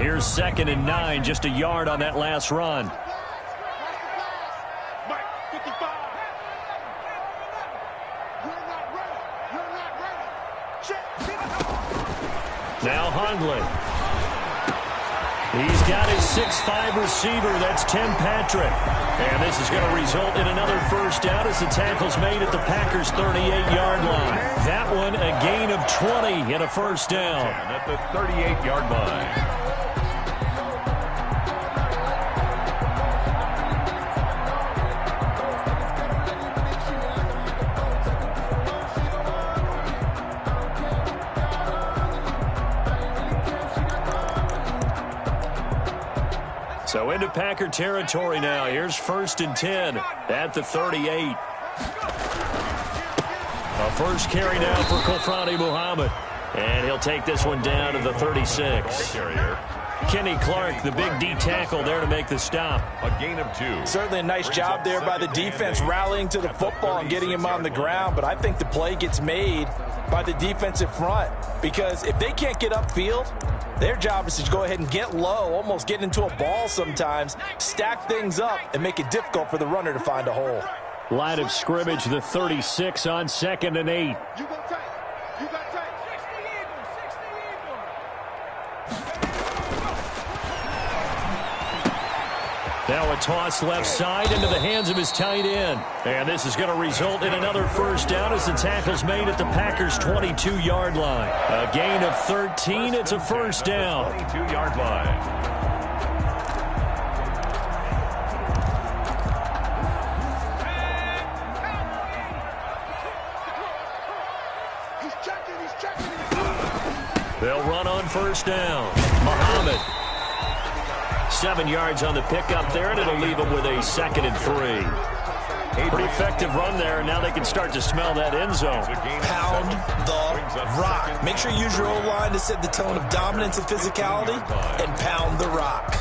Here's 2nd and 9, just a yard on that last run. Now Hundley. He's got his 6'5" receiver. That's Tim Patrick. And this is going to result in another first down as the tackle's made at the Packers' 38-yard line. That one a gain of 20 and a first down. At the 38-yard line. So into Packer territory now. Here's 1st and 10 at the 38. A first carry now for Kofrani Muhammad. And he'll take this one down to the 36. Kenny Clark, the big D tackle there to make the stop. A gain of 2. Certainly a nice job there by the defense rallying to the football and getting him on the ground. But I think the play gets made by the defensive front. Because if they can't get upfield, their job is to go ahead and get low, almost get into a ball sometimes, stack things up, and make it difficult for the runner to find a hole. Line of scrimmage, the 36 on 2nd and 8. Now a toss left side into the hands of his tight end. And this is going to result in another first down as the tackle's made at the Packers' 22-yard line. A gain of 13. It's a first down. 22-yard line. They'll run on first down. Muhammad. 7 yards on the pickup there, and it'll leave them with a 2nd and 3. Pretty effective run there, and now they can start to smell that end zone. Pound the rock. Make sure you use your O-line to set the tone of dominance and physicality, and pound the rock.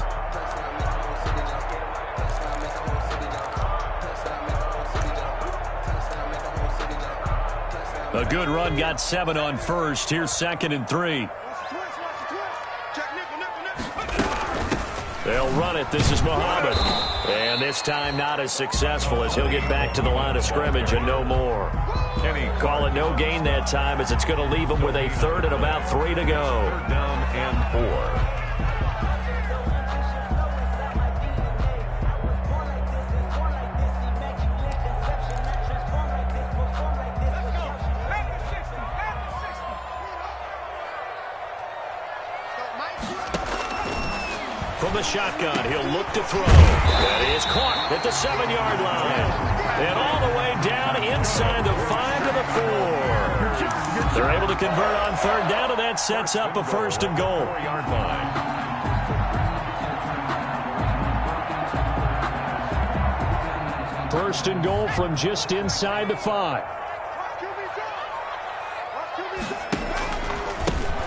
A good run, got 7 on first. Here's 2nd and 3. They'll run it. This is Muhammad. And this time not as successful as he'll get back to the line of scrimmage and no more. Call it no gain that time as it's going to leave him with a 3rd and about 3 to go. 3rd down and 4. From the shotgun, he'll look to throw. That is caught at the 7-yard line. And all the way down inside the 5 to the 4. They're able to convert on 3rd down, and that sets up a 1st and goal. 4-yard line. First and goal from just inside the 5.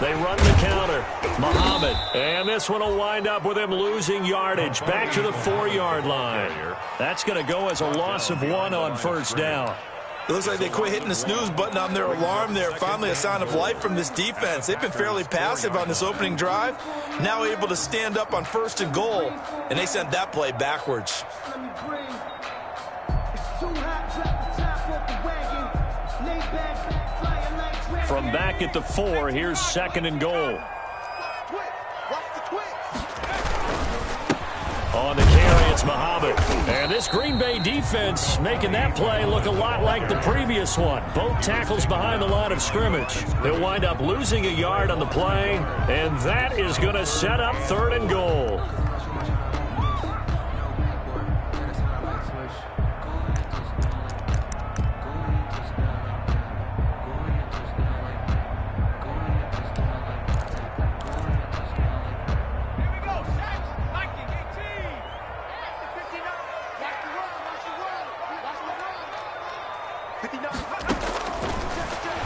They run the counter. Muhammad. And this one will wind up with him losing yardage. Back to the 4-yard line. That's going to go as a loss of 1 on first down. It looks like they quit hitting the snooze button on their alarm there. Finally a sign of life from this defense. They've been fairly passive on this opening drive. Now able to stand up on 1st and goal. And they sent that play backwards. From back at the 4, here's 2nd and goal. On the carry, it's Muhammad. And this Green Bay defense making that play look a lot like the previous one. Both tackles behind the line of scrimmage. They'll wind up losing a yard on the play, and that is going to set up 3rd and goal.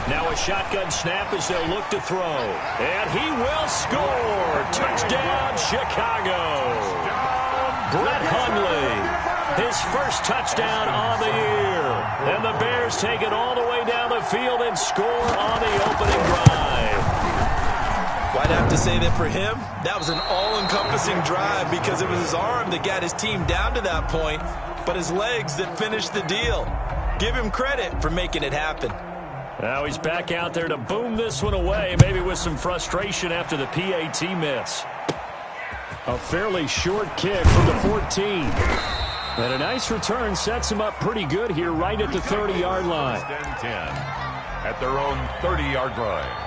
Now a shotgun snap as they'll look to throw. And he will score. Touchdown, Chicago. Brett Hundley, his first touchdown on the year. And the Bears take it all the way down the field and score on the opening drive. I'd have to say that for him, that was an all-encompassing drive because it was his arm that got his team down to that point, but his legs that finished the deal. Give him credit for making it happen. Now he's back out there to boom this one away, maybe with some frustration after the PAT miss. A fairly short kick from the 14. And a nice return sets him up pretty good here right at the 30-yard line. 10 at their own 30-yard line.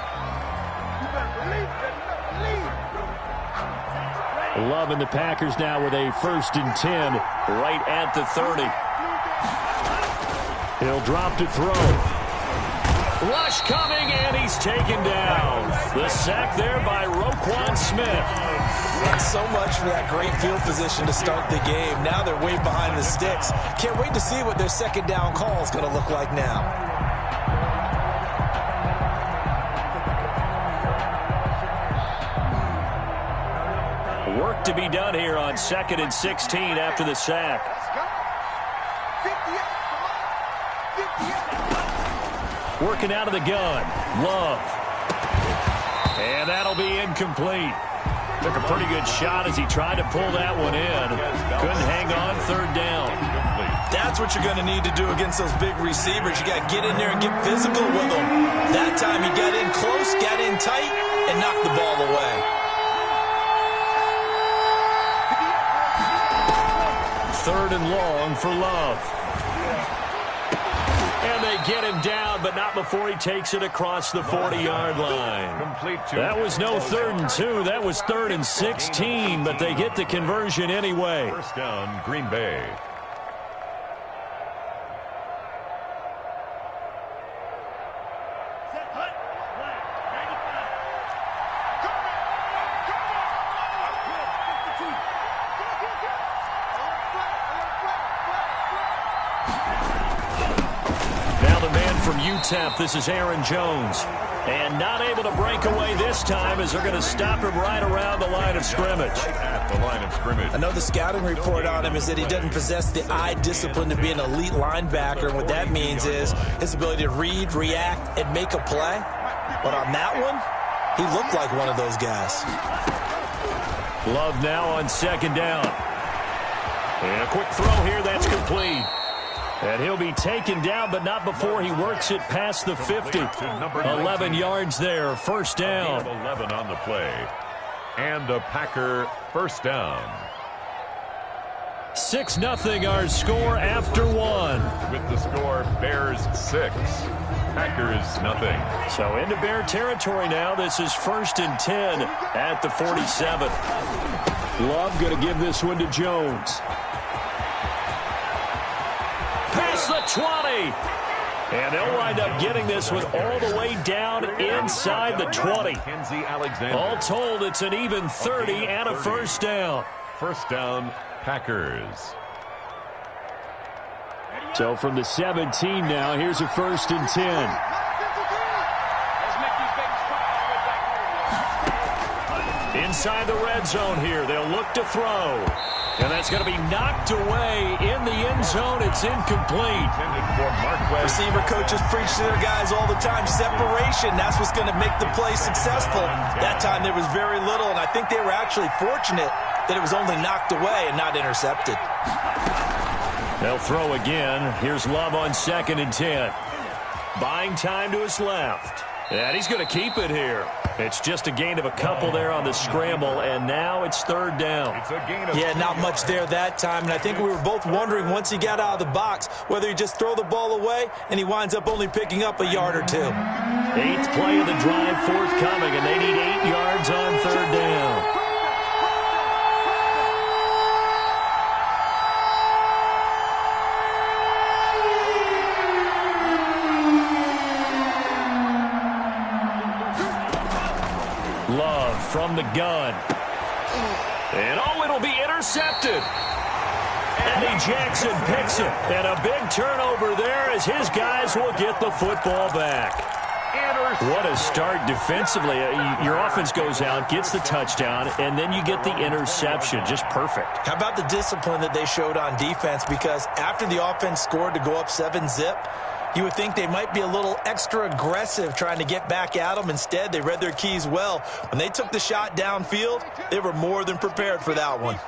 Love and the Packers now with a 1st and 10 right at the 30. He'll drop to throw. Rush coming, and he's taken down. The sack there by Roquan Smith. Thanks so much for that great field position to start the game. Now they're way behind the sticks. Can't wait to see what their second down call is going to look like now. Work to be done here on 2nd and 16 after the sack. Working out of the gun. Love. And that'll be incomplete. Took a pretty good shot as he tried to pull that one in. Couldn't hang on 3rd down. That's what you're going to need to do against those big receivers. You got to get in there and get physical with them. That time he got in close, got in tight, and knocked the ball away. 3rd and long for Love. And they get him down, but not before he takes it across the 40-yard line. That was no 3rd and 2. That was 3rd and 16, but they get the conversion anyway. 1st down, Green Bay. This is Aaron Jones. And not able to break away this time as they're going to stop him right around the line of scrimmage. At the line of scrimmage. I know the scouting report on him is that he doesn't possess the eye discipline to be an elite linebacker. And what that means is his ability to read, react, and make a play. But on that one, he looked like one of those guys. Love now on 2nd down. And a quick throw here that's complete. And he'll be taken down, but not before he works it past the 50. 11 yards there, 1st down. 11 on the play. And a Packer 1st down. 6-0 our score after 1. With the score, Bears 6, Packers nothing. So into Bear territory now. This is 1st and 10 at the 47. Love going to give this one to Jones. Past the 20. And they'll wind up getting this one all the way down inside the 20. All told, it's an even 30 and a 1st down. 1st down, Packers. So from the 17 now, here's a 1st and 10. Inside the red zone here, they'll look to throw. And that's going to be knocked away in the end zone. It's incomplete. Receiver coaches preach to their guys all the time. Separation, that's what's going to make the play successful. That time there was very little, and I think they were actually fortunate that it was only knocked away and not intercepted. They'll throw again. Here's Love on 2nd and 10. Buying time to his left. And he's going to keep it here. It's just a gain of a couple there on the scramble, and now it's 3rd down. Yeah, not much there that time, and I think we were both wondering once he got out of the box whether he just throw the ball away, and he winds up only picking up a yard or 2. 8th play of the drive forthcoming, and they need 8 yards on 3rd down. Love from the gun. And oh, it'll be intercepted. Eddie Jackson picks it. And a big turnover there as his guys will get the football back. What a start defensively. Your offense goes out, gets the touchdown, and then you get the interception. Just perfect. How about the discipline that they showed on defense? Because after the offense scored to go up 7-zip, You would think they might be a little extra aggressive trying to get back at them. Instead, they read their keys well. When they took the shot downfield, they were more than prepared for that one.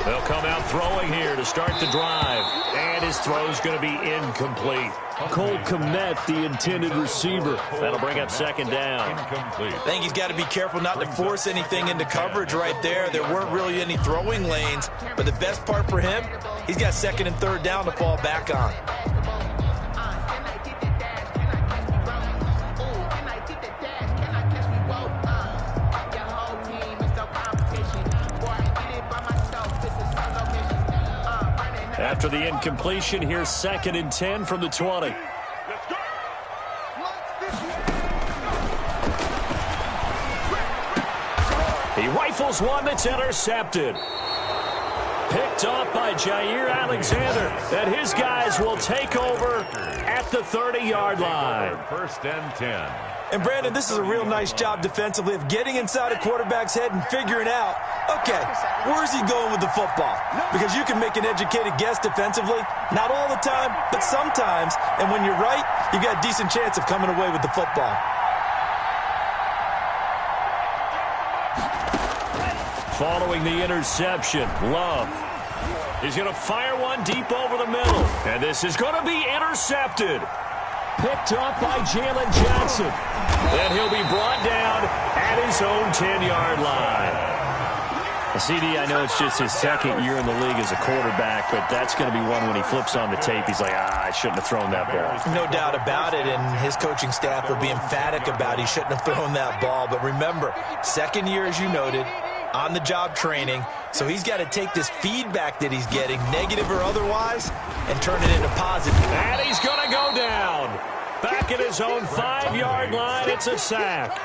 They'll come out throwing here to start the drive. And his throw's going to be incomplete. Cole Kmet, the intended receiver. That'll bring up second down. Incomplete. I think he's got to be careful not to force anything into coverage right there. There weren't really any throwing lanes. But the best part for him, he's got second and third down to fall back on. After the incompletion, here's second and 10 from the 20. He rifles one that's intercepted. Picked off by Jair Alexander. And his guys will take over at the 30-yard line. First and 10. And, Brandon, this is a real nice job defensively of getting inside a quarterback's head and figuring out, okay, where's he going with the football? Because you can make an educated guess defensively. Not all the time, but sometimes. And when you're right, you've got a decent chance of coming away with the football. Following the interception, Love. He's going to fire one deep over the middle. And this is going to be intercepted. Picked off by Jalen Johnson. And he'll be brought down at his own 10-yard line. CD, I know it's just his second year in the league as a quarterback, but that's going to be one when he flips on the tape. He's like, I shouldn't have thrown that ball. No doubt about it, and his coaching staff will be emphatic about he shouldn't have thrown that ball. But remember, second year, as you noted, on-the-job training, so he's got to take this feedback that he's getting, negative or otherwise, and turn it into positive. And he's going to go down. Back at his own 5-yard line, it's a sack.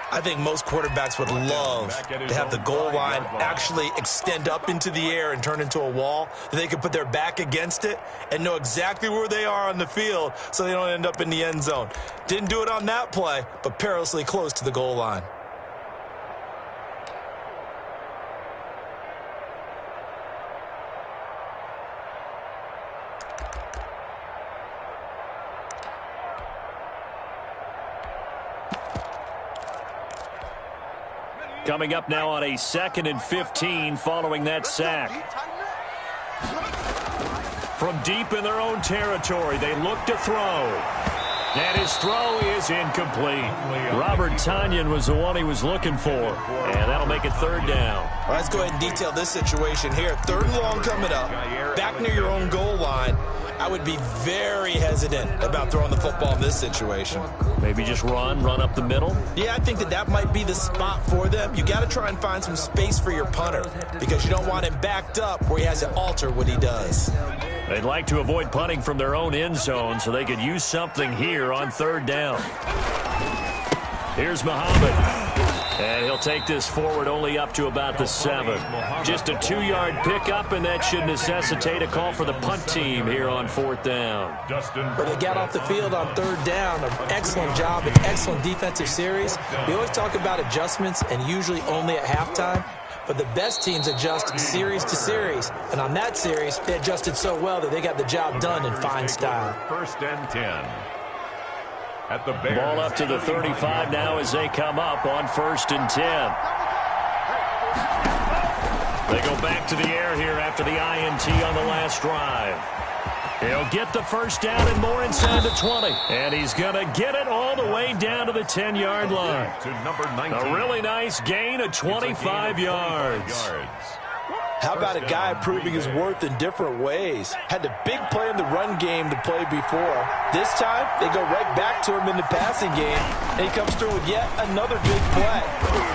I think most quarterbacks would love to have the goal line actually extend up into the air and turn into a wall, that they can put their back against it and know exactly where they are on the field so they don't end up in the end zone. Didn't do it on that play, but perilously close to the goal line. Coming up now on a 2nd and 15 following that sack. From deep in their own territory, they look to throw. And his throw is incomplete. Robert Tonyan was the one he was looking for. And that'll make it third down. All right, let's go ahead and detail this situation here. 3rd and long coming up. Back near your own goal line. I would be very hesitant about throwing the football in this situation. Maybe just run up the middle? Yeah, I think that might be the spot for them. You got to try and find some space for your punter because you don't want him backed up where he has to alter what he does. They'd like to avoid punting from their own end zone so they could use something here on 3rd down. Here's Muhammad. And he'll take this forward only up to about the 7. Just a 2-yard pickup, and that should necessitate a call for the punt team here on 4th down. But they got off the field on 3rd down. An excellent job, an excellent defensive series. We always talk about adjustments, and usually only at halftime. But the best teams adjust series to series. And on that series, they adjusted so well that they got the job done in fine style. 1st and 10. At the ball up to the 35 now as they come up on 1st and 10. They go back to the air here after the INT on the last drive. He'll get the first down and more inside the 20. And he's going to get it all the way down to the 10-yard line. To number 19. A really nice gain of 25 yards. How about a guy proving his worth in different ways? Had the big play in the run game to play before. This time, they go right back to him in the passing game, and he comes through with yet another big play.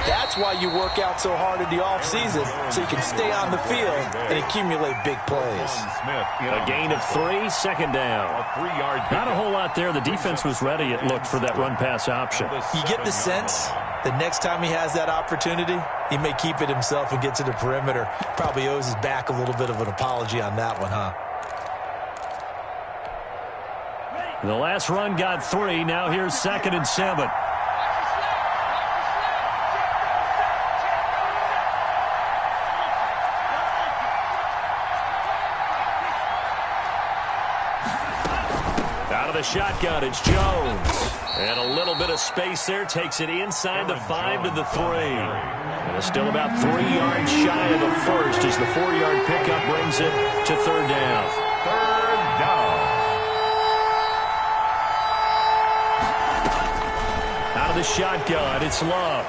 That's why you work out so hard in the offseason, so you can stay on the field and accumulate big plays. A gain of 3, 2nd down. Not a whole lot there. The defense was ready, it looked, for that run-pass option. You get the sense that next time he has that opportunity, he may keep it himself and get to the perimeter. Probably owes his back a little bit of an apology on that one, huh? The last run got 3. Now here's 2nd and 7. Out of the shotgun, it's Jones. And a little bit of space there takes it inside the 5 to the 3. And it's still about 3 yards shy of the first as the 4-yard pickup brings it to third down. Third down. Out of the shotgun, it's Love.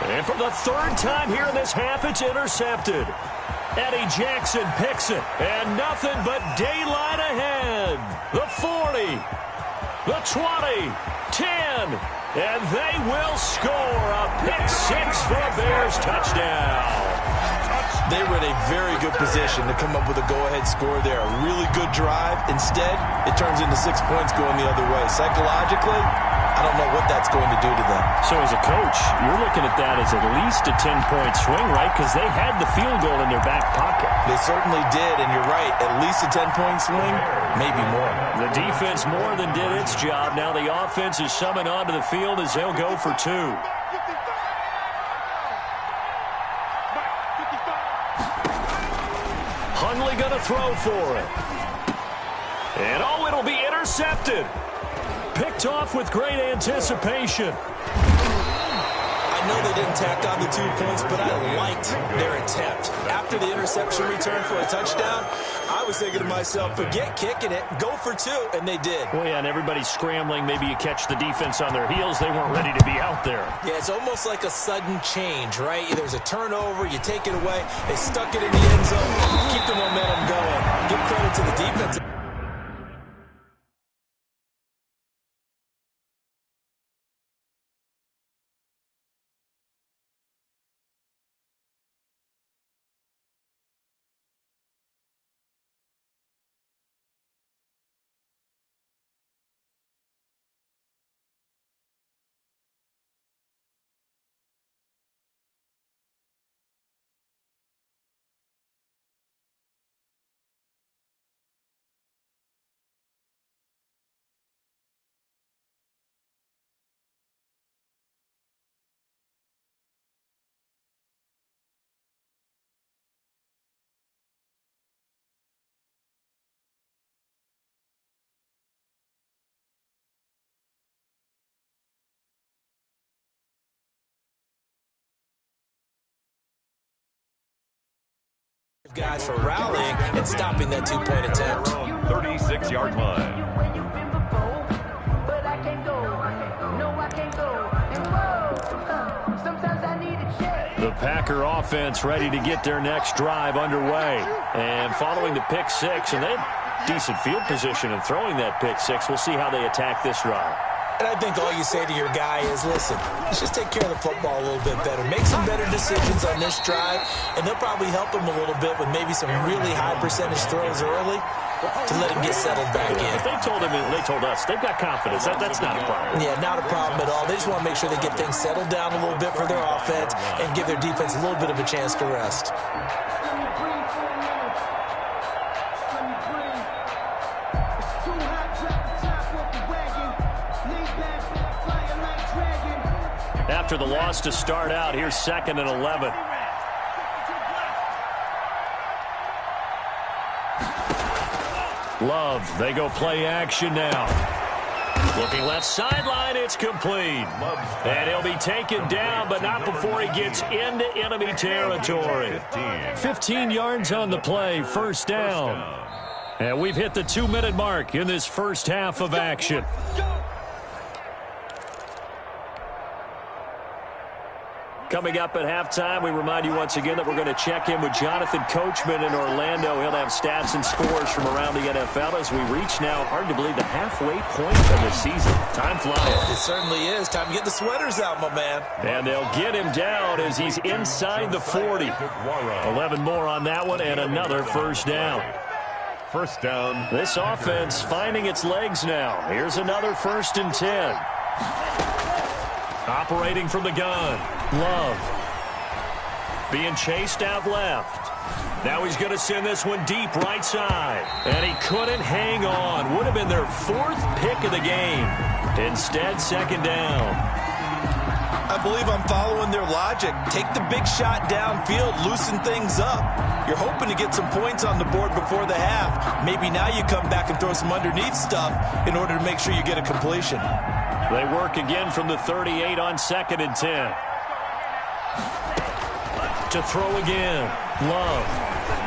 And for the third time here in this half, it's intercepted. Eddie Jackson picks it, and nothing but daylight ahead. The 40, the 20, 10, and they will score a pick-6 for a Bears touchdown. They were in a very good position to come up with a go-ahead score there. A really good drive. Instead, it turns into 6 points going the other way. Psychologically, I don't know what that's going to do to them. So as a coach, you're looking at that as at least a 10-point swing, right? Because they had the field goal in their back pocket. They certainly did, and you're right. At least a 10-point swing, maybe more. The defense more than did its job. Now the offense is summoned onto the field as they'll go for 2. Hundley going to throw for it. And oh, it'll be intercepted. Picked off with great anticipation. I know they didn't tack on the 2 points, but I liked their attempt. After the interception return for a touchdown, I was thinking to myself, forget kicking it, go for 2, and they did. Well, yeah, and everybody's scrambling. Maybe you catch the defense on their heels. They weren't ready to be out there. Yeah, it's almost like a sudden change, right? There's a turnover, you take it away, they stuck it in the end zone, keep the momentum going. Give credit to the defense. Guys for rallying and stopping that 2-point attempt. 36-yard line. The Packer offense ready to get their next drive underway. And following the pick 6, and they have decent field position in throwing that pick 6. We'll see how they attack this drive. And I think all you say to your guy is, listen, let's just take care of the football a little bit better. Make some better decisions on this drive, and they'll probably help him a little bit with maybe some really high percentage throws early to let him get settled back in. If they told him, they told us, they've got confidence. That's not a problem. Yeah, not a problem at all. They just want to make sure they get things settled down a little bit for their offense and give their defense a little bit of a chance to rest. After the loss to start out, here's 2nd and 11. Love, they go play action now. Looking left sideline, it's complete. And he'll be taken down, but not before he gets into enemy territory. 15 yards on the play, first down. And we've hit the 2-minute mark in this first half of action. Coming up at halftime, we remind you once again that we're going to check in with Jonathan Coachman in Orlando. He'll have stats and scores from around the NFL as we reach now, hard to believe, the halfway point of the season. Time flies. It certainly is. Time to get the sweaters out, my man. And they'll get him down as he's inside the 40. 11 more on that one and another first down. First down. This offense finding its legs now. Here's another 1st and 10. Operating from the gun. Love. Being chased out left. Now he's going to send this one deep right side. And he couldn't hang on. Would have been their 4th pick of the game. Instead, 2nd down. I I believe I'm following their logic. Take the big shot downfield, loosen things up. You're hoping to get some points on the board before the half. Maybe now you come back and throw some underneath stuff in order to make sure you get a completion. They work again from the 38 on 2nd and 10. To throw again. Love.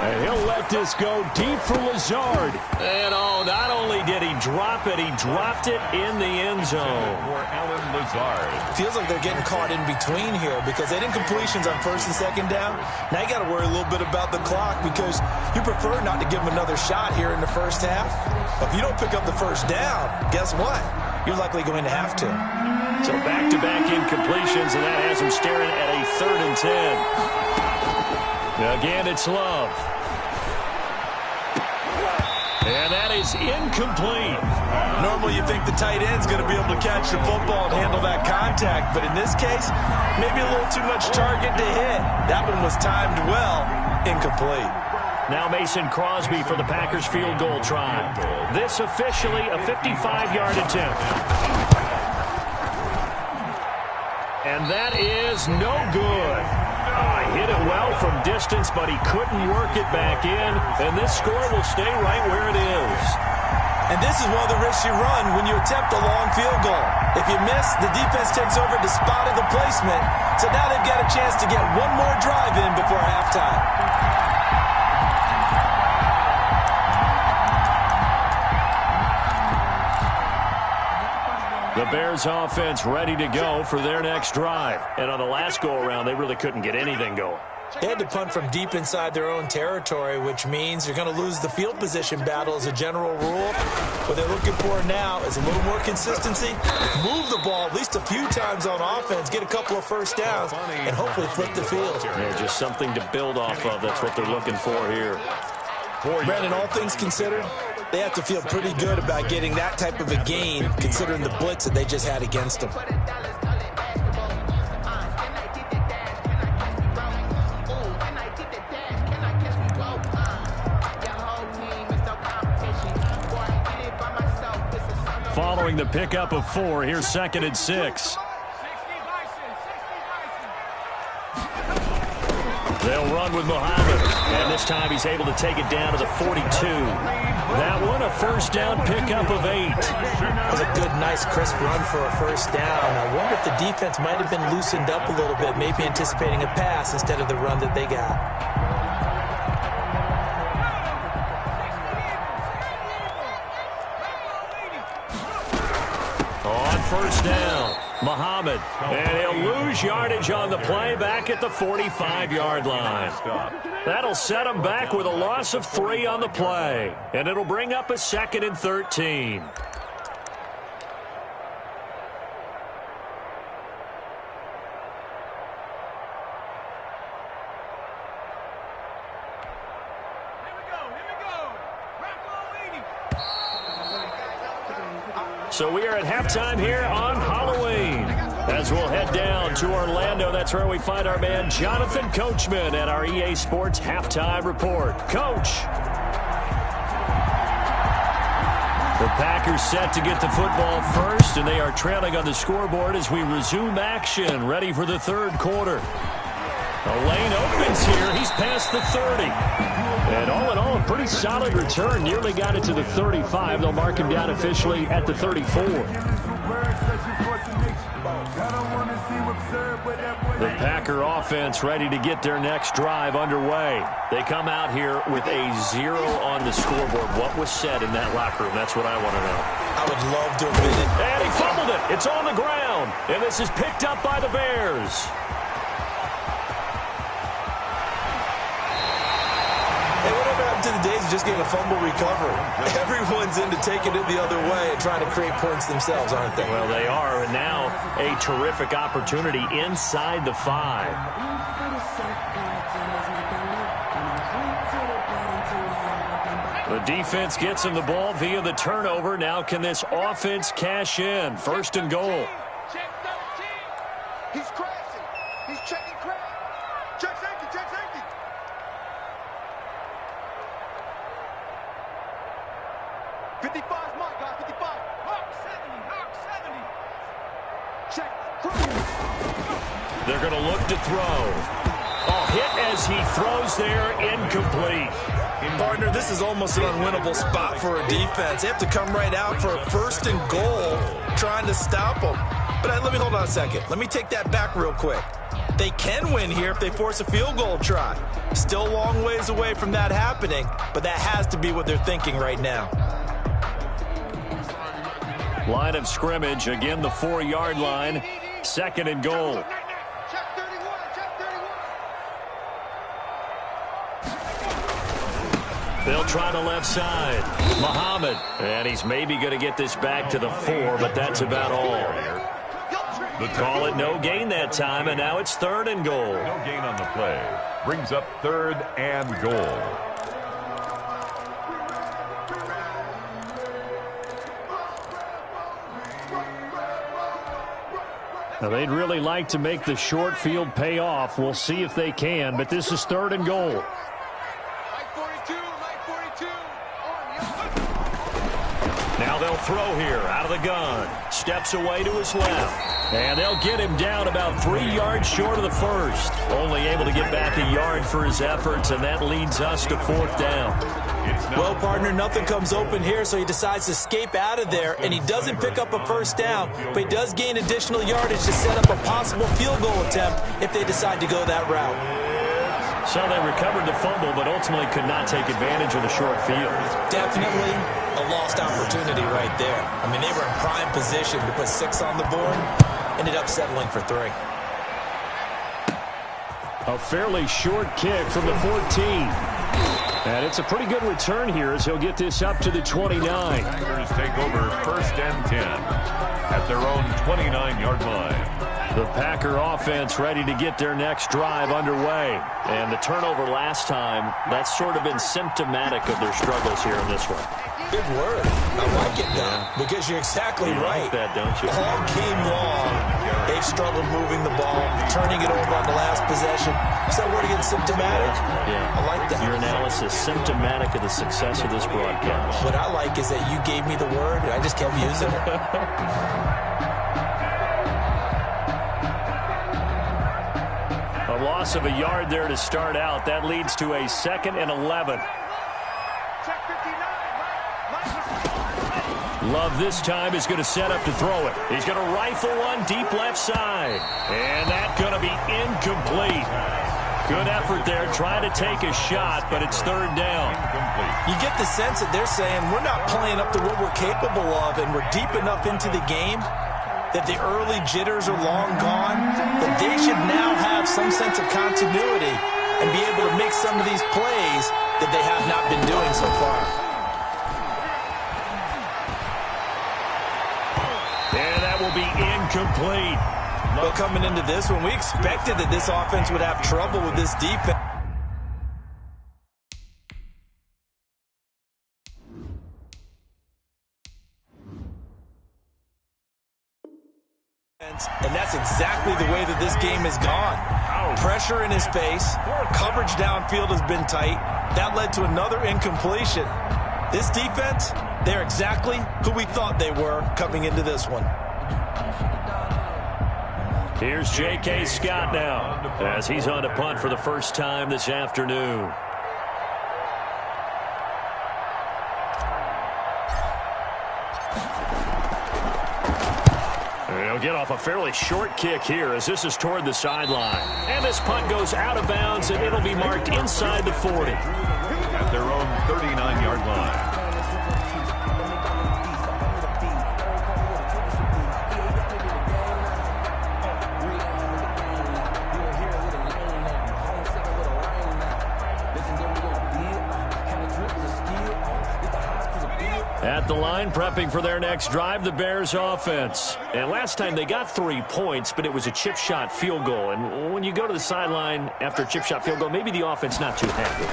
And he'll let this go deep for Lazard. And not only did he drop it, he dropped it in the end zone. For Alan Lazard. Feels like they're getting caught in between here because they didn't completions on 1st and 2nd down. Now you got to worry a little bit about the clock because you prefer not to give them another shot here in the first half. But if you don't pick up the first down, guess what? You're likely going to have to. So back-to-back incompletions, and that has him staring at a 3rd and 10. Again, it's Love. And that is incomplete. Normally you think the tight end's going to be able to catch the football and handle that contact, but in this case, maybe a little too much target to hit. That one was timed well, incomplete. Now Mason Crosby for the Packers field goal try. This officially a 55-yard attempt. And that is no good. Hit it well from distance, but he couldn't work it back in. And this score will stay right where it is. And this is one of the risks you run when you attempt a long field goal. If you miss, the defense takes over to spot the placement. So now they've got a chance to get one more drive in before halftime. The Bears offense ready to go for their next drive. And on the last go-around, they really couldn't get anything going. They had to punt from deep inside their own territory, which means you're going to lose the field position battle as a general rule. What they're looking for now is a little more consistency. Move the ball at least a few times on offense, get a couple of first downs, and hopefully flip the field. Yeah, just something to build off of. That's what they're looking for here. Brandon, all things considered, they have to feel pretty good about getting that type of a gain, considering the blitz that they just had against them. Following the pickup of 4, here's 2nd and 6. They'll run with Muhammad, and this time he's able to take it down to the 42. That one, a first down pickup of 8. That was a good, nice, crisp run for a first down. I wonder if the defense might have been loosened up a little bit, maybe anticipating a pass instead of the run that they got. On first down, Muhammad, and he'll lose yardage on the play back at the 45-yard line. That'll set him back with a loss of 3 on the play, and it'll bring up a 2nd and 13. So we are at halftime here on Halloween. As we'll head down to Orlando, that's where we find our man Jonathan Coachman at our EA Sports Halftime Report. Coach. The Packers set to get the football first, and they are trailing on the scoreboard as we resume action, ready for the third quarter. The lane opens here. He's past the 30. And all in all, a pretty solid return. Nearly got it to the 35. They'll mark him down officially at the 34. The Packer offense ready to get their next drive underway. They come out here with a 0 on the scoreboard. What was said in that locker room? That's what I want to know. I would love to admit it. And he fumbled it. It's on the ground. And this is picked up by the Bears. To the days of just getting a fumble recovery. Everyone's into taking it the other way and trying to create points themselves, aren't they? Well, they are, and now a terrific opportunity inside the 5. The defense gets him the ball via the turnover. Now can this offense cash in? 1st and goal. Check 13. He's crashing. He's checking crash. Check safety. Check safety. 55's mark, guys. 55. Hawk 70. Hawk 70. Check. Crash. They're going to look to throw. Oh, hit as he throws there, incomplete. Partner, this is almost an unwinnable spot for a defense. They have to come right out for a 1st and goal, trying to stop them. But let me hold on a second. Let me take that back real quick. They can win here if they force a field goal try. Still a long ways away from that happening, but that has to be what they're thinking right now. Line of scrimmage, again the 4-yard line, 2nd and goal. They'll try the left side. Muhammad, and he's maybe going to get this back to the 4, but that's about all. Call it no gain that time, and now it's 3rd and goal. No gain on the play. Brings up 3rd and goal. Now, they'd really like to make the short field pay off. We'll see if they can, but this is 3rd and goal. Now they'll throw here out of the gun. Steps away to his left. And they'll get him down about 3 yards short of the 1st. Only able to get back a yard for his efforts, and that leads us to 4th down. Well, partner, nothing comes open here, so he decides to escape out of there, and he doesn't pick up a 1st down, but he does gain additional yardage to set up a possible field goal attempt if they decide to go that route. So they recovered the fumble, but ultimately could not take advantage of the short field. Definitely a lost opportunity right there. I mean, they were in prime position to put 6 on the board, ended up settling for 3. A fairly short kick from the 14. And it's a pretty good return here as he'll get this up to the 29. Packers take over 1st and 10 at their own 29-yard line. The Packer offense ready to get their next drive underway. And the turnover last time, that's sort of been symptomatic of their struggles here in this one. Good word. I like it, though, because you're exactly right. Like that, don't you? All game long, they've struggled moving the ball, turning it over on the last possession. Is that word again, symptomatic? Yeah. I like that. Your analysis, symptomatic of the success of this broadcast. What I like is that you gave me the word, and I just kept using it. A loss of a yard there to start out. That leads to a 2nd and 11. Love this time is going to set up to throw it. He's going to rifle one deep left side. And that's going to be incomplete. Good effort there trying to take a shot, but it's 3rd down. You get the sense that they're saying we're not playing up to what we're capable of, and we're deep enough into the game that the early jitters are long gone, that they should now have some sense of continuity and be able to make some of these plays that they have not been doing so far. And that will be incomplete. Well, coming into this one, we expected that this offense would have trouble with this defense. And that's exactly the way that this game has gone. Pressure in his face. Coverage downfield has been tight. That led to another incompletion. This defense, they're exactly who we thought they were coming into this one. Here's J.K. Scott now as he's on to punt for the first time this afternoon. He'll get off a fairly short kick here as this is toward the sideline. And this punt goes out of bounds, and it'll be marked inside the 40. At their own 39-yard line. At the line, prepping for their next drive, the Bears offense. And last time they got 3 points, but it was a chip shot field goal. And when you go to the sideline after a chip shot field goal, maybe the offense not too happy.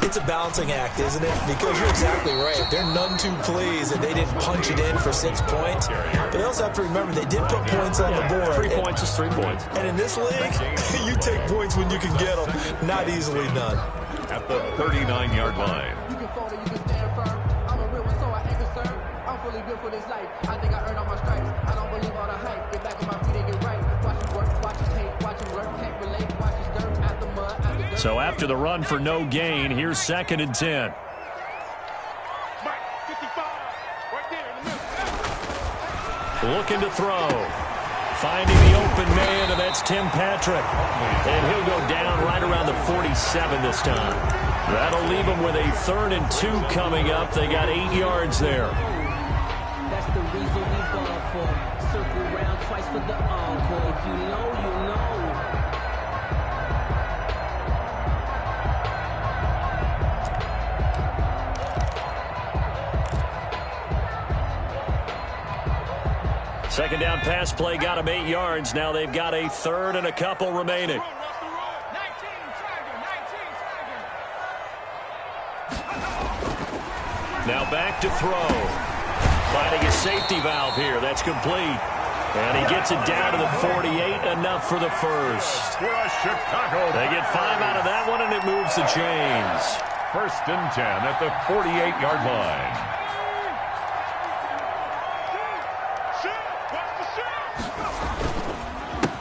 It's a balancing act, isn't it? Because you're exactly right. They're none too pleased that they didn't punch it in for 6 points. But they also have to remember they did put points on the board. 3 points is 3 points. And in this league, you take points when you can get them. Not easily done. At the 39-yard line. You can fold it, you can stand firm. I'm a real one, so I ain't concerned. I'm fully built for this life. I think I earned all my stripes. I don't believe all the hype. Get back on my feet and get right. Watch you work, watch you hate, watch you work. So after the run for no gain, here's 2nd and 10. Looking to throw. Finding the open man, and that's Tim Patrick. And he'll go down right around the 47 this time. That'll leave him with a 3rd and 2 coming up. They got 8 yards there. That's the reason we ball for. Circle round twice for the encore. If you know, you know. Second down pass play got him 8 yards. Now they've got a 3rd and a couple remaining. Now back to throw. Finding a safety valve here. That's complete. And he gets it down to the 48. Enough for the first. They get 5 out of that one, and it moves the chains. 1st and 10 at the 48-yard line.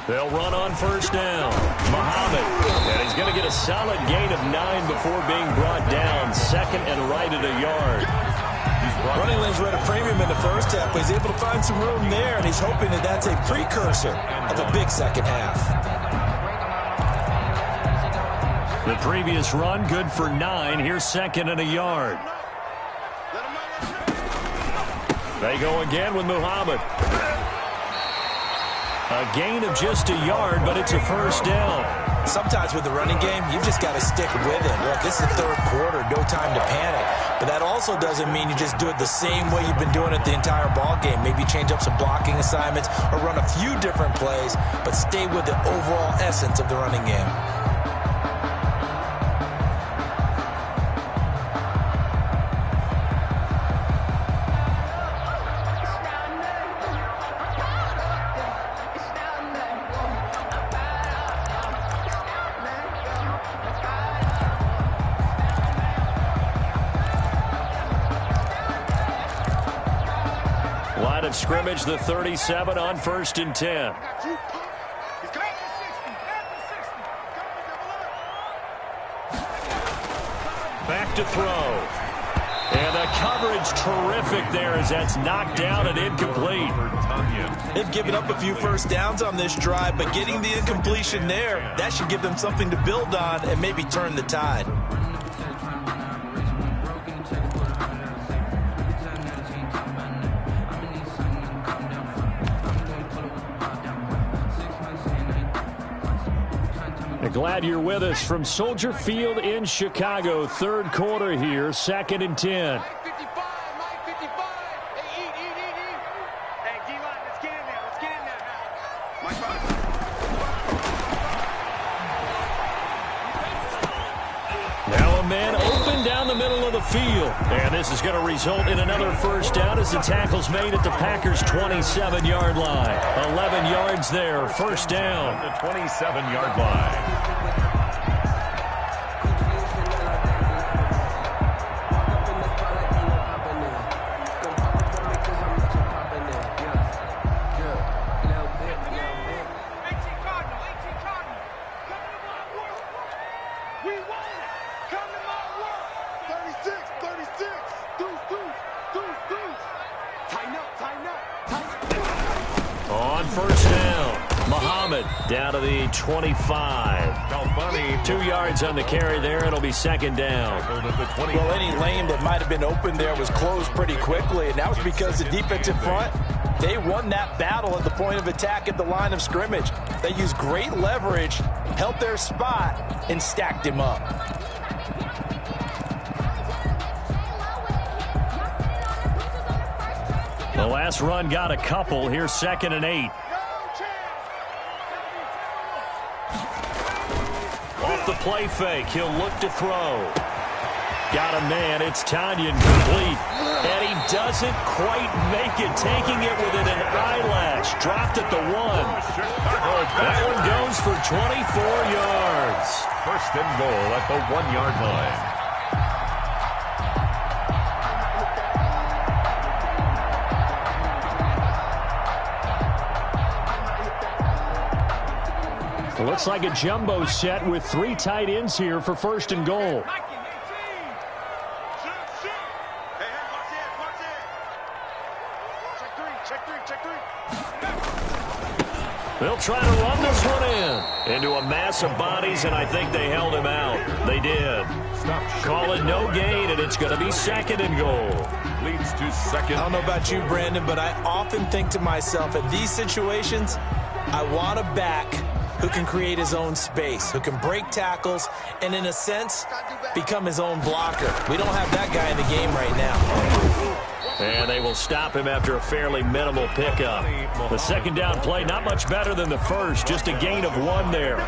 They'll run on 1st down. Muhammad. And he's going to get a solid gain of 9 before being brought down. 2nd and right at a yard. Running lanes were at a premium in the first half, but he's able to find some room there, and he's hoping that that's a precursor of a big second half. The previous run, good for 9. Here's 2nd and a yard. They go again with Muhammad. A gain of just a yard, but it's a 1st down. Sometimes with the running game, you've just got to stick with it. Look, this is the 3rd quarter, no time to panic. But that also doesn't mean you just do it the same way you've been doing it the entire ball game. Maybe change up some blocking assignments or run a few different plays, but stay with the overall essence of the running game. Line of scrimmage, the 37 on 1st and 10. Back to throw. And the coverage terrific there as that's knocked down and incomplete. They've given up a few 1st downs on this drive, but getting the incompletion there, that should give them something to build on and maybe turn the tide. Glad you're with us from Soldier Field in Chicago. 3rd quarter here, 2nd and 10. Mike 55. Hey, eat. Hey, D-line, let's get in there. Mike 5. Now a man open down the middle of the field. And this is going to result in another 1st down as the tackle's made at the Packers' 27-yard line. 11 yards there, 1st down. The 27-yard line. On 1st down, Muhammad down to the 25. 2 yards on the carry there. It'll be 2nd down. Well, any lane that might have been open there was closed pretty quickly, and that was because the defensive front, they won that battle at the point of attack at the line of scrimmage. They used great leverage, held their spot, and stacked him up. The last run got a couple. Here's 2nd and 8. Off the play fake, he'll look to throw. Got a man, it's Tanyan complete. And he doesn't quite make it, taking it within an eyelash. Dropped at the 1. That one goes for 24 yards. 1st and goal at the 1-yard line. It looks like a jumbo set with 3 tight ends here for 1st and goal. They'll try to run this one into a mass of bodies, and I think they held him out. They did. Call it no gain, and it's going to be 2nd and goal. Leads to 2nd. I don't know about you, Brandon, but I often think to myself, in these situations, I want a back who can create his own space, who can break tackles, and in a sense, become his own blocker. We don't have that guy in the game right now. And they will stop him after a fairly minimal pickup. The 2nd down play, not much better than the first, just a gain of 1 there.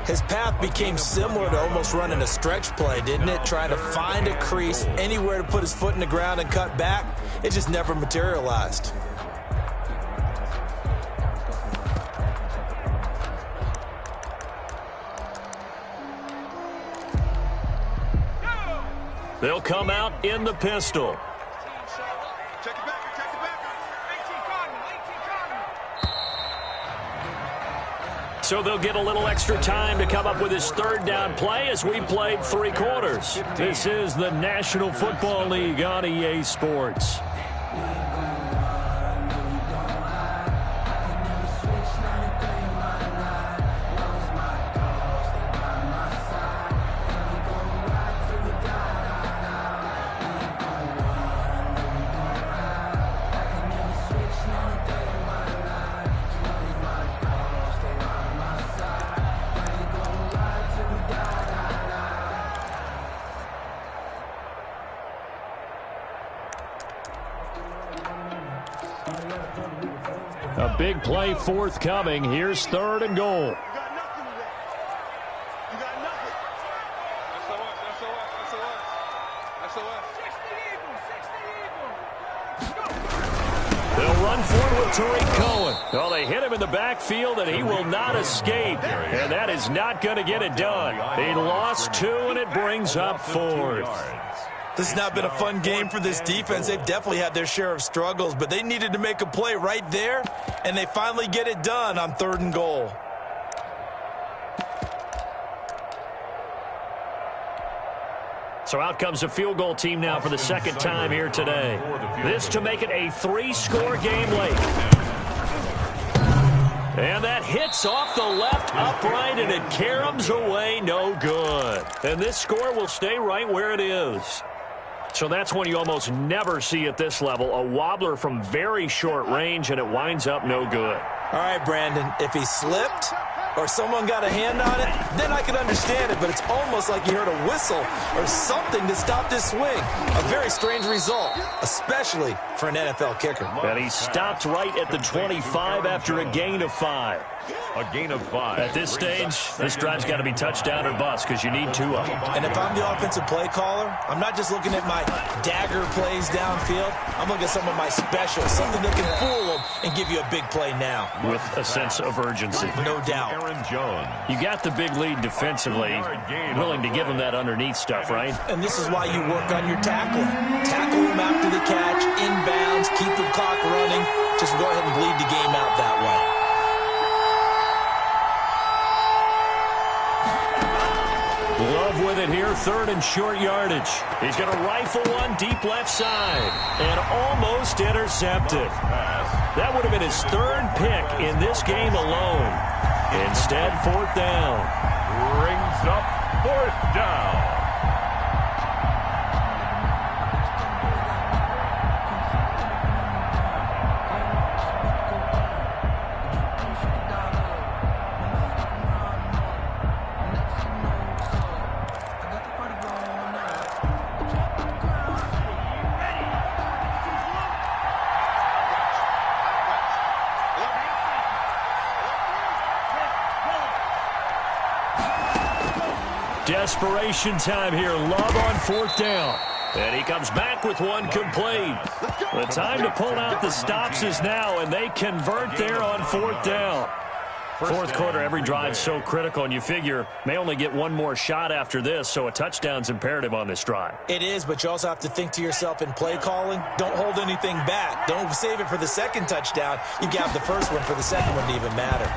His path became similar to almost running a stretch play, didn't it? Trying to find a crease, anywhere to put his foot in the ground and cut back. It just never materialized. They'll come out in the pistol. Check it back, check it back. 18 So they'll get a little extra time to come up with his 3rd down play as we played 3 quarters. This is the National Football League on EA Sports. A big play forthcoming. Here's 3rd and goal. You got nothing today. You got nothing. SOS. They'll run forward with Tariq Cohen. Oh, they hit him in the backfield, and he will not escape. And that is not going to get it done. He lost 2, and it brings up 4th. This has not been a fun game for this defense. They've definitely had their share of struggles, but they needed to make a play right there, and they finally get it done on 3rd and goal. So out comes the field goal team now for the 2nd time here today. This to make it a 3-score game late. And that hits off the left upright, and it caroms away, no good. And this score will stay right where it is. So that's one you almost never see at this level. A wobbler from very short range, and it winds up no good. All right, Brandon, if he slipped or someone got a hand on it, then I could understand it, but it's almost like you heard a whistle or something to stop this swing. A very strange result, especially for an NFL kicker. And he stopped right at the 25 after a gain of 5. A gain of 5. At this stage, this drive's got to be touchdown or bust because you need 2 of them. And if I'm the offensive play caller, I'm not just looking at my dagger plays downfield. I'm looking at some of my specials, something that can fool them and give you a big play now. With a sense of urgency. No doubt. Aaron Jones. You got the big lead defensively. Willing to give him that underneath stuff, right? And this is why you work on your tackling. Tackle him after the catch, inbounds, keep the clock running. Just go ahead and bleed the game out that way. Love with it here, 3rd and short yardage. He's going to rifle one deep left side and almost intercepted. That would have been his 3rd pick in this game alone. Instead, 4th down. Brings up 4th down. Desperation time here. Love on 4th down. And he comes back with one complete. The time to pull out the stops is now, and they convert there on 4th down. 4th quarter, every drive so critical, and you figure may only get one more shot after this, so a touchdown's imperative on this drive. It is, but you also have to think to yourself in play calling, don't hold anything back. Don't save it for the 2nd touchdown. You got the first one for the 2nd one to even matter.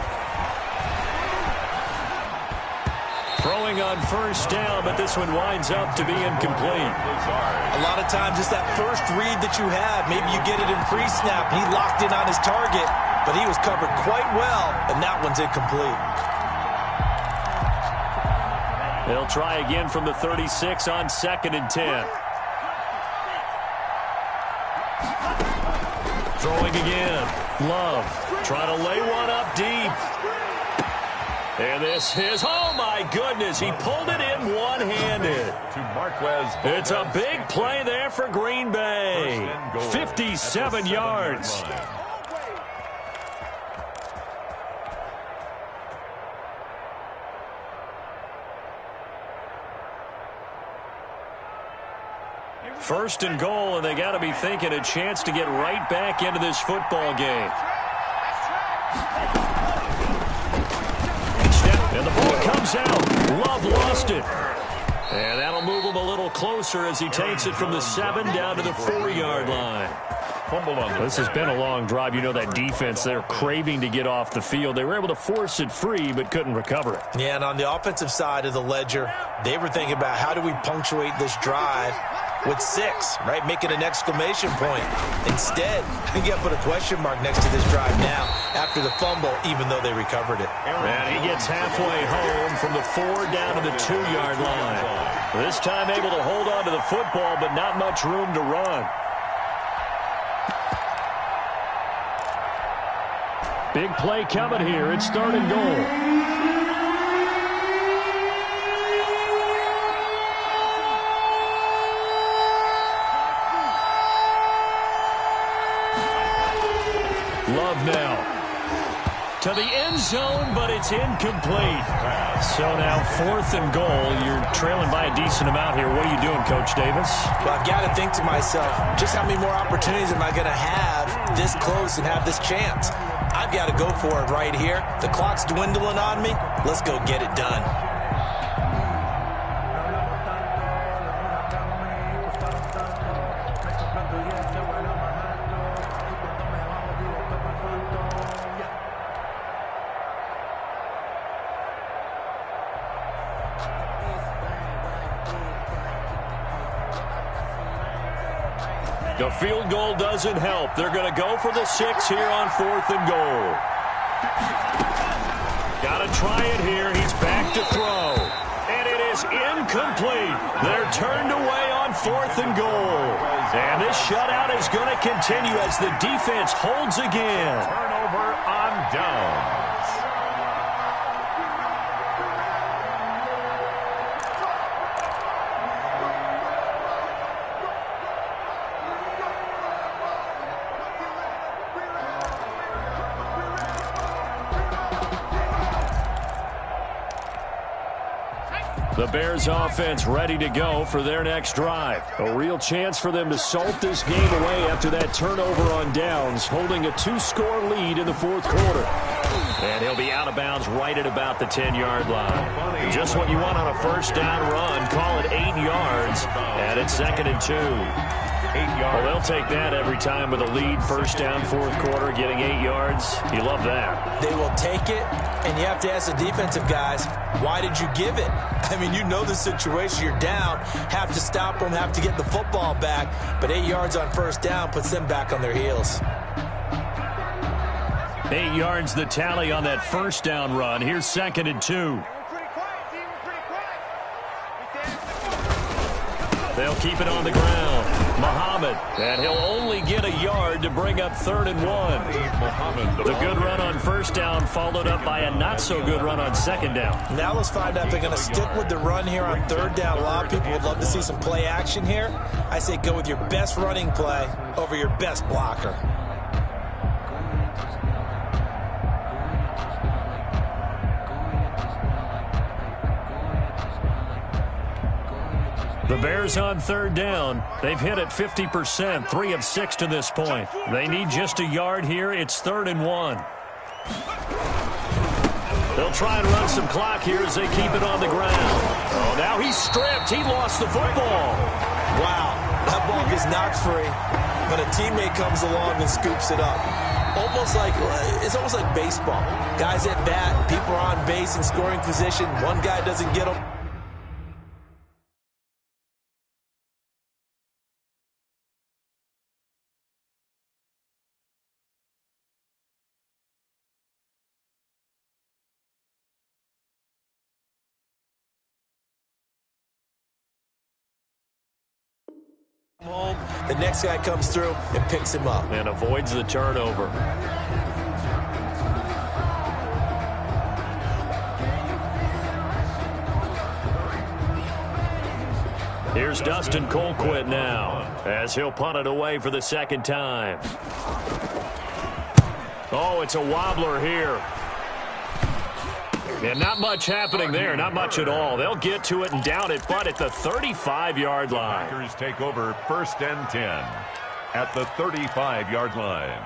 Throwing on first down, but this one winds up to be incomplete. A lot of times it's that first read that you have. Maybe you get it in pre-snap. He locked in on his target, but he was covered quite well, and that one's incomplete. They'll try again from the 36 on 2nd and 10. Throwing again. Love trying to lay one up deep. And this is, oh my goodness, he pulled it in one-handed. It's a big play there for Green Bay. 57 yards. First and goal, and they got to be thinking a chance to get right back into this football game. And the ball comes out. Love lost it. And that'll move him a little closer as he takes it from the 7 down to the 4-yard line. This has been a long drive. You know that defense, they're craving to get off the field. They were able to force it free but couldn't recover it. Yeah, and on the offensive side of the ledger, they were thinking about how do we punctuate this drive with 6, right? Make it an exclamation point. Instead, you got to put a question mark next to this drive now after the fumble, even though they recovered it. And he gets halfway home from the 4 down to the 2-yard line. This time able to hold on to the football, but not much room to run. Big play coming here. It's 3rd and goal. Love now to the end zone, but it's incomplete. So now 4th and goal. You're trailing by a decent amount here. What are you doing, Coach Davis? Well, I've got to think to myself, just how many more opportunities am I going to have this close and have this chance? I've got to go for it right here. The clock's dwindling on me. Let's go get it done. The field goal doesn't help. They're going to go for the 6 here on 4th and goal. Got to try it here. He's back to throw. And it is incomplete. They're turned away on 4th and goal. And this shutout is going to continue as the defense holds again. Turnover on downs. The Bears offense ready to go for their next drive. A real chance for them to salt this game away after that turnover on downs, holding a 2-score lead in the 4th quarter. And he'll be out of bounds right at about the 10-yard line. Just what you want on a first down run. Call it 8 yards, and it's 2nd and 2. 8 yards. Well, they'll take that every time with a lead. First down, 4th quarter, getting 8 yards. You love that. They will take it, and you have to ask the defensive guys, why did you give it? I mean, you know the situation. You're down, have to stop them, have to get the football back. But 8 yards on first down puts them back on their heels. 8 yards the tally on that first down run. Here's 2nd and 2. They'll keep it on the ground. Muhammad, and he'll only get a yard to bring up 3rd and 1. The good run on first down followed up by a not-so-good run on 2nd down. Now let's find out if they're going to stick with the run here on 3rd down. A lot of people would love to see some play action here. I say go with your best running play over your best blocker. The Bears on 3rd down. They've hit it 50%, 3 of 6 to this point. They need just a yard here. It's 3rd and 1. They'll try and run some clock here as they keep it on the ground. Oh, now he's stripped. He lost the football. Wow, that ball gets knocked free, but a teammate comes along and scoops it up. It's almost like baseball. Guys at bat, people are on base in scoring position. One guy doesn't get them. Home, the next guy comes through and picks him up. And avoids the turnover. Here's Dustin Colquitt now, as he'll punt it away for the second time. Oh, it's a wobbler here. And not much happening there, not much at all. They'll get to it and down it, but at the 35-yard line. Packers take over 1st and 10 at the 35-yard line.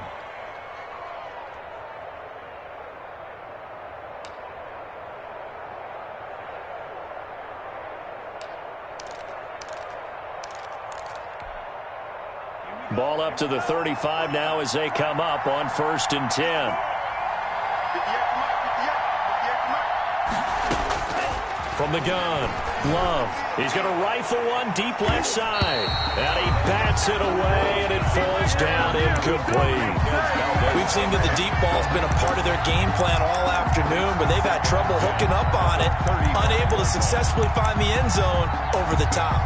Ball up to the 35 now as they come up on 1st and 10. From the gun, Love. He's going to rifle one deep left side. And he bats it away, and it falls down incomplete. We've seen that the deep ball's been a part of their game plan all afternoon, but they've had trouble hooking up on it, unable to successfully find the end zone over the top.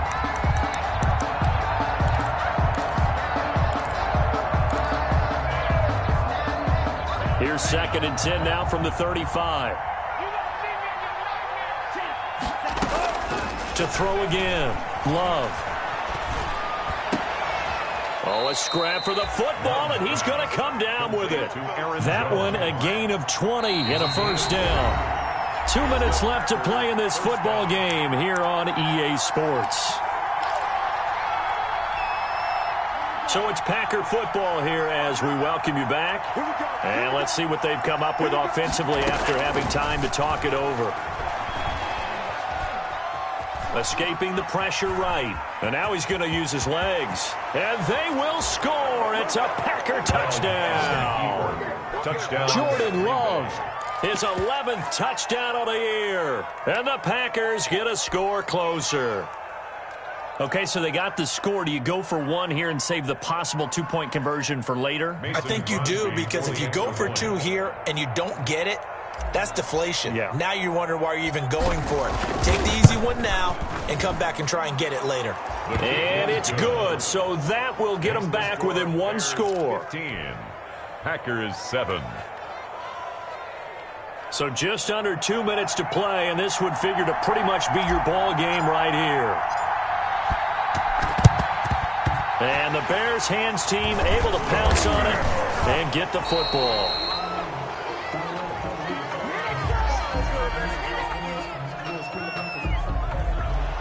Here's 2nd and 10 now from the 35. To throw again. Love. Oh, a scrap for the football, and he's going to come down with it. That one, a gain of 20 and a first down. 2 minutes left to play in this football game here on EA Sports. So it's Packer football here as we welcome you back. And let's see what they've come up with offensively after having time to talk it over. Escaping the pressure right. And now he's going to use his legs. And they will score. It's a Packer touchdown. Jordan Love, his 11th touchdown of the year. And the Packers get a score closer. Okay, so they got the score. Do you go for one here and save the possible two-point conversion for later? I think you do, because if you go for two here and you don't get it, that's deflation. Yeah. Now you wonder why you're even going for it. Take the easy one now and come back and try and get it later. And it's good, so that will get them back within one score. 15. Packers 7. So just under 2 minutes to play, and this would figure to pretty much be your ball game right here. And the Bears hands team able to pounce on it and get the football.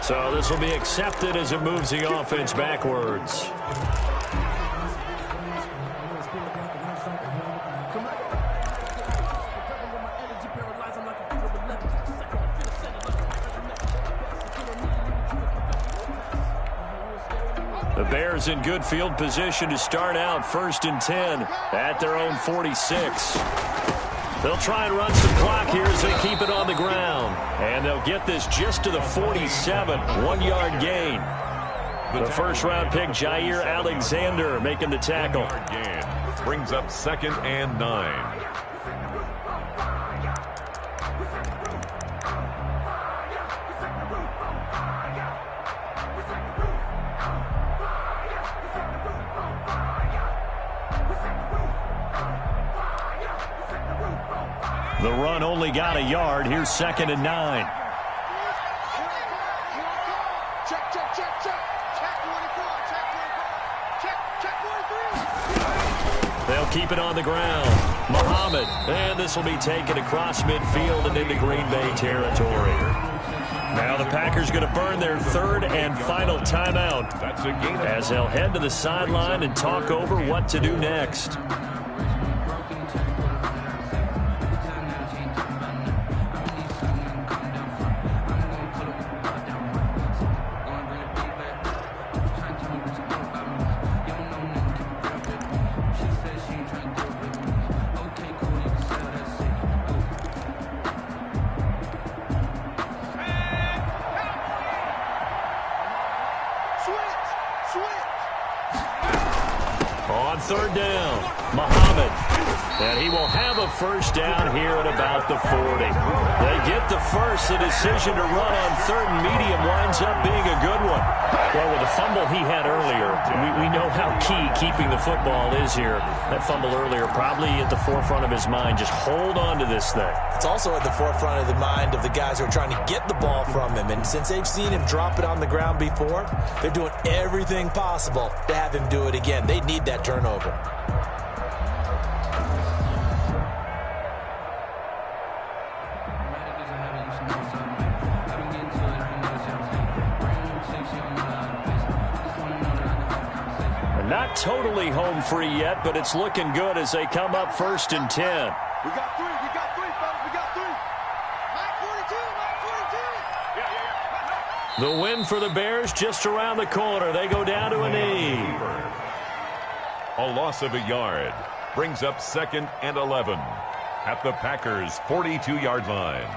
So this will be accepted as it moves the offense backwards. The Bears in good field position to start out 1st and 10 at their own 46. They'll try and run some clock here as they keep it on the ground. And they'll get this just to the 47, 1-yard gain. The first-round pick, Jair Alexander, making the tackle. Brings up 2nd and 9. The run only got a yard. Here's 2nd and 9. Check, check, check, check. Check 24, check 24. Check 43. They'll keep it on the ground. Muhammad. And this will be taken across midfield and into Green Bay territory. Now the Packers going to burn their 3rd and final timeout as they'll head to the sideline and talk over what to do next. On third down, Muhammad. And he will have a first down here at about the 40. They get the first. The decision to run on third and medium winds up being a good one. Well, with the fumble he had earlier, we know how key keeping the football is here. That fumble earlier probably at the forefront of his mind. Just hold on to this thing. It's also at the forefront of the mind of the guys who are trying to get the ball from him. And since they've seen him drop it on the ground before, they're doing everything possible to have him do it again. They need that turnover. Not totally home free yet, but it's looking good as they come up 1st and 10. We got three, fellas, we got three. Mike 42, Mike 42. The win for the Bears just around the corner. They go down to a knee. A loss of a yard brings up 2nd and 11 at the Packers' 42-yard line.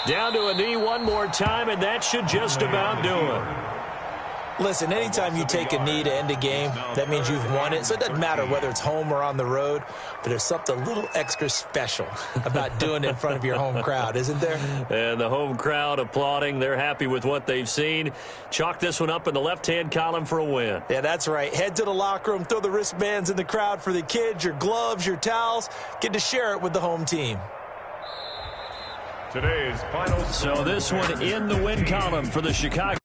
Down to a knee one more time, and that should just about do it. Listen, anytime you take a knee to end a game, that means you've won it. So it doesn't matter whether it's home or on the road, but there's something a little extra special about doing it in front of your home crowd, isn't there? And the home crowd applauding. They're happy with what they've seen. Chalk this one up in the left-hand column for a win. Yeah, that's right. Head to the locker room, throw the wristbands in the crowd for the kids, your gloves, your towels. Get to share it with the home team. Today's final. So this one in the win column for the Chicago.